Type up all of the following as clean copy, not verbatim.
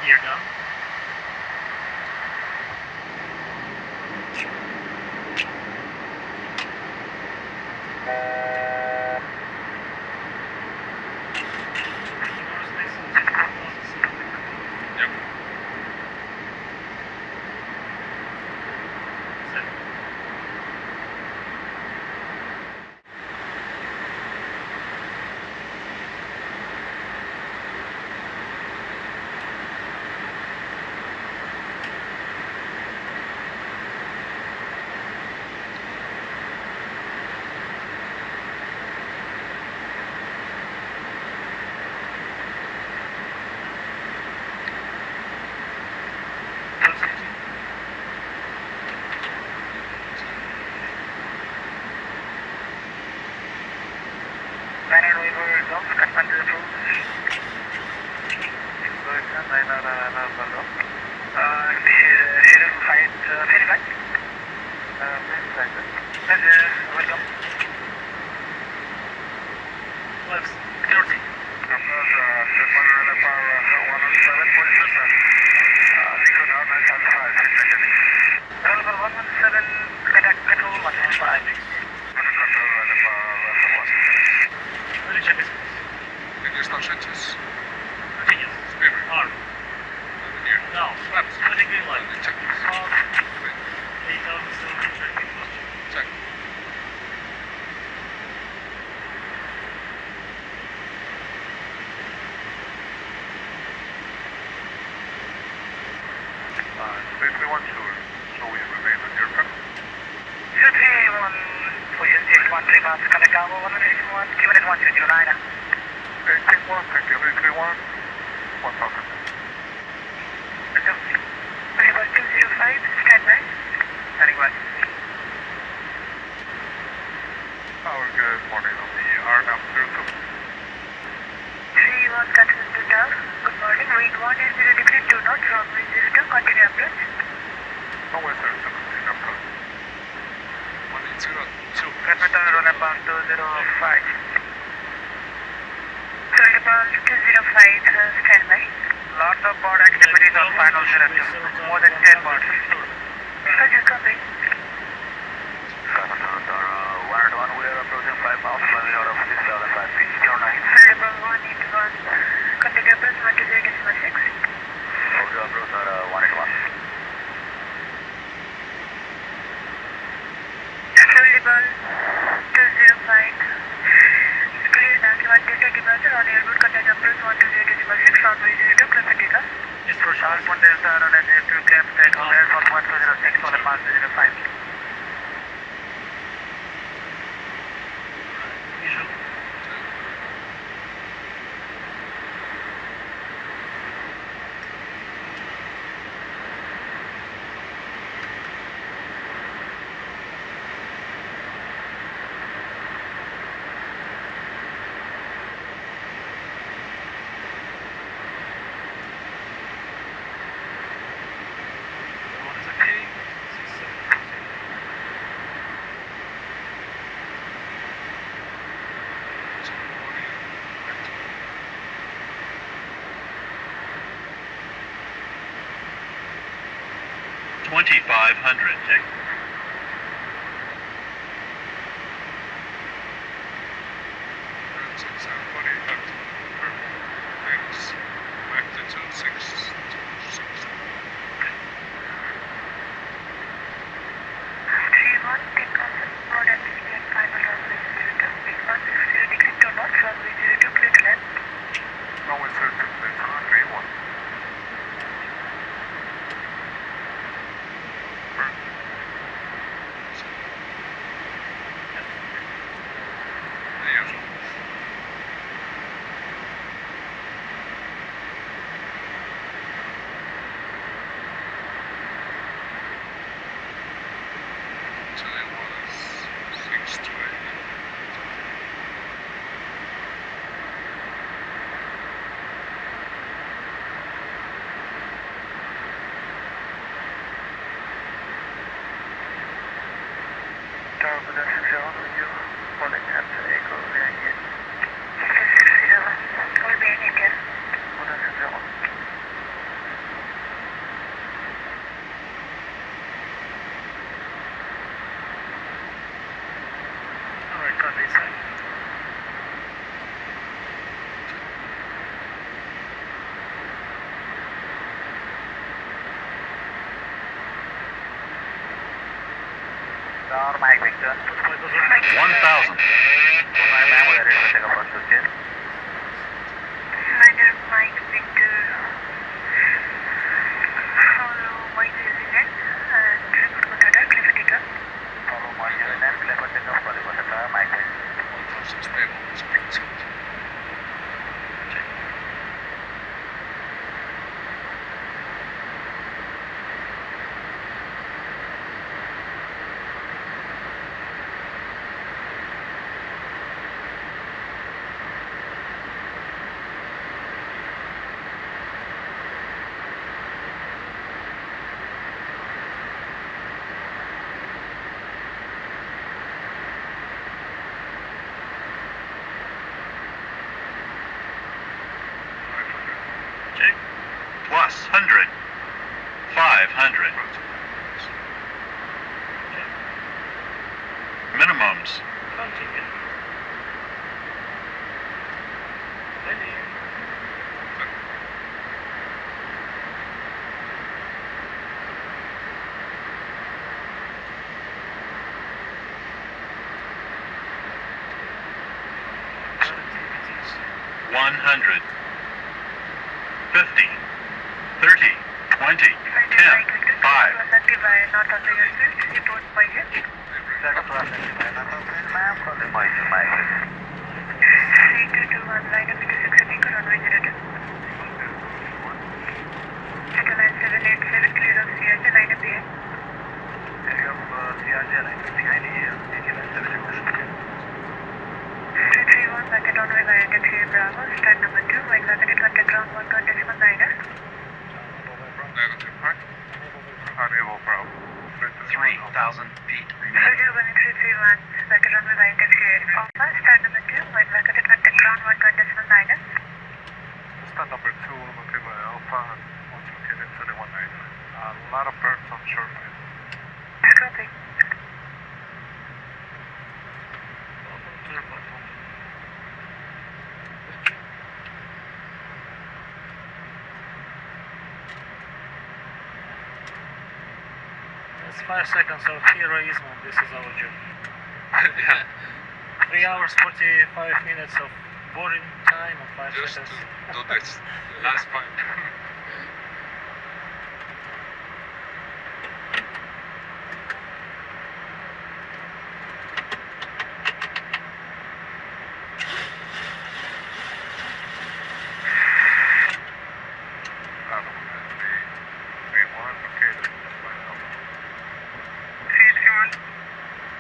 Gear down. Yep. Set. Welcome. Let's dirty. Relevant 117, control 115. Really check this. English Sanchez. Continuous. Spirit. Arm. Here. Now, Flaps. letting green light. Check. Off. Wait. 8,700 posture. Check. Safely one sure. So we remain on your front. 031, position 613 miles, contact Bravo 161, given at 1009. 831, thank you. 331, 1000. Relevant 205, stand by. Standing by. Our good morning on the RNAV 02. 31, continuous to down. Good morning, wind 180 degrees, 2 knots, runway 02, continue approach. Norway 07, continue approach. 180, 2. Capital, roll upon 205. Roll upon 205, stand by. Lots of board activities on final 02, more than 10 boards. Roger, copy. 101, we are approaching 5 miles, flying out of 6,005 feet, 09. Level 181, contact approach 120.6. Audio approach 181. Level 205, clear now, 120 departure on airport, contact approach 120.6, runway 02, close to Giga. Yes, for sharp one Delta, run at J2 cap, take on air for 1206, on the pass 05. Visual. One is okay. 67. $2,500, check. और Mike Victor. 1000. Ma'am वो edit करने का process है. Minor Mike Victor. Follow Mike Zilligan and report contact Cliffitica. Follow Mike Zilligan and Cliffitica. Follow contact Mike Victor. 1000 stable. Check. Plus 100. 500. Minimums. Continue. Ready. Activities. 100. 50. 30. 20. 10. 5. Active by not on the unit. Report by here. That was active by not on the ma'am. Call the Mike. 3221 line of 56 speaker on way 02. Central line 787 clear of CRJ line of behind. Clear of CRJ line of behind here. Central line 787. 331 packet on way line at 3 Bravo. Stand number 2. White packet at contact ground 1.9 liner. Negative, right? Unable, bro. 3,000 feet remaining. 331 packet on way line at 3 Alpha. Stand number 2. White packet at contact ground 1.9 liner. Stand number 2, Motiva Alpha, once located 719. A lot of birds on short line. Copy. That's 5 seconds of heroism. This is our job. Yeah. 3 hours 45 minutes of boring time and 5 Just seconds. to do this last part.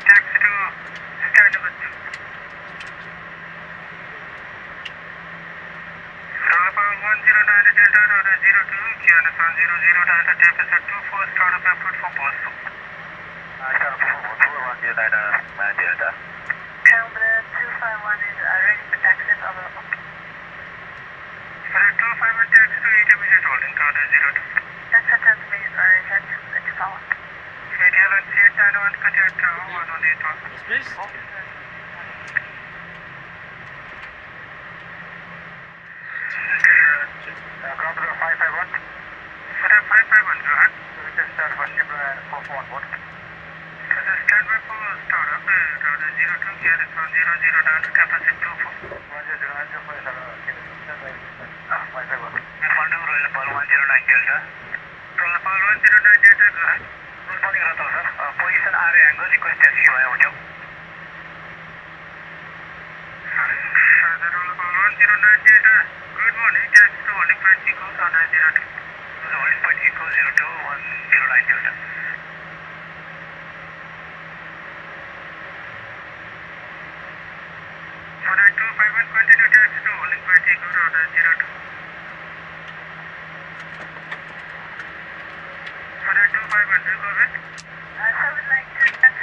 Taxi to stand number 2. Roll 109 Delta Order 02, Kiana San 00 Delta Tempest 24, start up effort for Boston. Start up for 109 Delta. Camera 251 is ready for taxi available. For 251 taxi to 8 immediate holding, order 02. That's a transmission, jet, it's power. KDL on 891 contact 118. Yes, please. Ground 551. For 551, go ahead. We just start for ship 44 on board. For the standby for start up, order 02, Kiana San 00 Delta capacity 24. 109 Delta. Roll 109 Delta, go ahead. Responding Rato, sir. Position RA angle, request taxi by audio. Roll 109 Delta. Good morning, taxi to holding point Echo, order 02. Holding point Echo 02, 109 Delta. For 251, continue taxi to holding point Echo, order 02. For 251, do go ahead. I would like to taxi